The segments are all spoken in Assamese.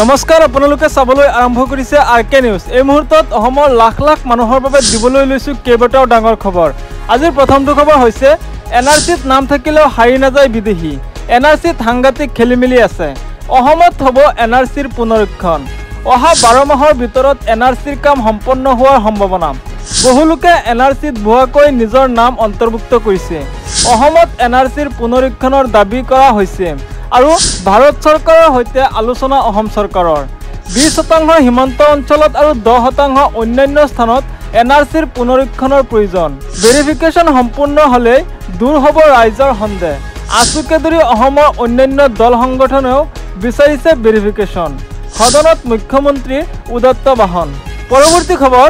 নমস্কাৰ আপোনালোকে চাবলৈ আৰম্ভ কৰিছে আৰকে নিউজ। এই মুহূৰ্তত অসমৰ লাখ লাখ মানুহৰ বাবে দিবলৈ লৈছো কেইবাটাও ডাঙৰ খবৰ। আজিৰ প্ৰথমটো খবৰ হৈছে এনআৰচিত নাম থাকিলেও হাৰি নাযায় বিদেশী। এনআৰচিত সাংঘাতিক খেলিমেলি আছে। অসমত হ'ব এনআৰচিৰ পুনৰীক্ষণ। অহা 12 মাহৰ ভিতৰত এনআৰচিৰ কাম সম্পন্ন হোৱাৰ সম্ভাৱনা। বহুলোকে এনআৰচিত ভুৱাকৈ নিজৰ নাম অন্তৰ্ভুক্ত কৰিছে। অসমত এনআৰচিৰ পুনৰীক্ষণৰ দাবী কৰা হৈছে আৰু ভাৰত চৰকাৰৰ সৈতে আলোচনা অসম চৰকাৰৰ। 20% সীমান্ত অঞ্চলত আৰু 10% অন্যান্য স্থানত এনআৰচিৰ পুনৰীক্ষণৰ প্ৰয়োজন। ভেৰিফিকেশ্যন সম্পূৰ্ণ হ'লে দূৰ হ'ব ৰাইজৰ সন্দেহ। আছুকে ধৰি অসমৰ অন্যান্য দল সংগঠনেও বিচাৰিছে ভেৰিফিকেশ্যন। সদনত মুখ্যমন্ত্ৰীৰ উদাত্ত বাহন। পৰৱৰ্তী খবৰ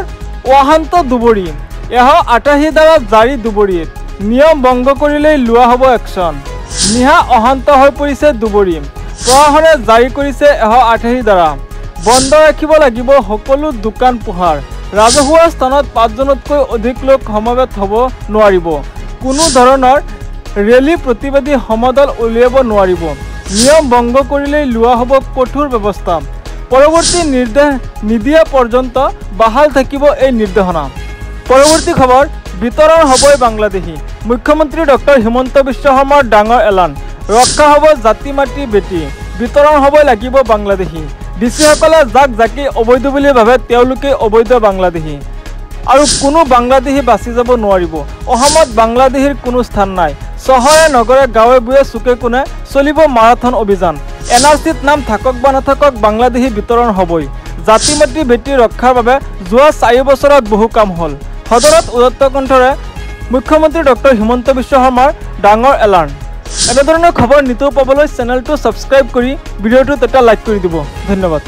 অশান্ত দুবৰী। 188 ধাৰা জাৰি দুবৰীত নিয়ম ভংগ কৰিলেই লোৱা হ'ব একশ্যন। নিহা অশান্ত হৈ পৰিছে দুবৰী। প্ৰশাসনে জাৰি কৰিছে 188 ধাৰা। বন্ধ ৰাখিব লাগিব সকলো দোকান পোহাৰ। ৰাজহুৱা স্থানত 5 জনতকৈ অধিক লোক সমবেত হ'ব নোৱাৰিব। কোনো ধৰণৰ ৰেলী প্ৰতিবাদী সমদল উলিয়াব নোৱাৰিব। নিয়ম ভংগ কৰিলেই লোৱা হ'ব কঠোৰ ব্যৱস্থা। পৰৱৰ্তী নিৰ্দেশ নিদিয়া পৰ্যন্ত বাহাল থাকিব এই নিৰ্দেশনা। পৰৱৰ্তী খবৰ বিতৰণ হ'বই বাংলাদেশী। মুখ্যমন্ত্ৰী ডক্টৰ হিমন্ত বিশ্ব শৰ্মাৰ ডাঙৰ এলান। ৰক্ষা হ'ব জাতি মাটি বেটি। বিতৰণ হ'বই লাগিব বাংলাদেশী। ডিচিসকলে যাক জাকি অবৈধ বুলি ভাবে তেওঁলোকে অবৈধ বাংলাদেশী আৰু কোনো বাংলাদেশী বাচি যাব নোৱাৰিব। অসমত বাংলাদেশীৰ কোনো স্থান নাই। চহৰে নগৰে গাঁৱে ভূঞে চুকে কোণে চলিব মাৰাথন অভিযান। এনআৰচিত নাম থাকক বা নাথাকক বাংলাদেশী বিতৰণ হ'বই। জাতি মাটি বেটি ৰক্ষাৰ বাবে যোৱা 4 বছৰত বহু কাম হ'ল। সদনত উদাত্ত কণ্ঠৰে মুখ্যমন্ত্ৰী ডক্টৰ হিমন্ত বিশ্ব শৰ্মাৰ ডাঙৰ এলান। এনেধৰণৰ খবৰ নিতৌ পাবলৈ চেনেলটো ছাবস্ক্ৰাইব কৰি ভিডিঅ'টোত এটা লাইক কৰি দিব। ধন্যবাদ।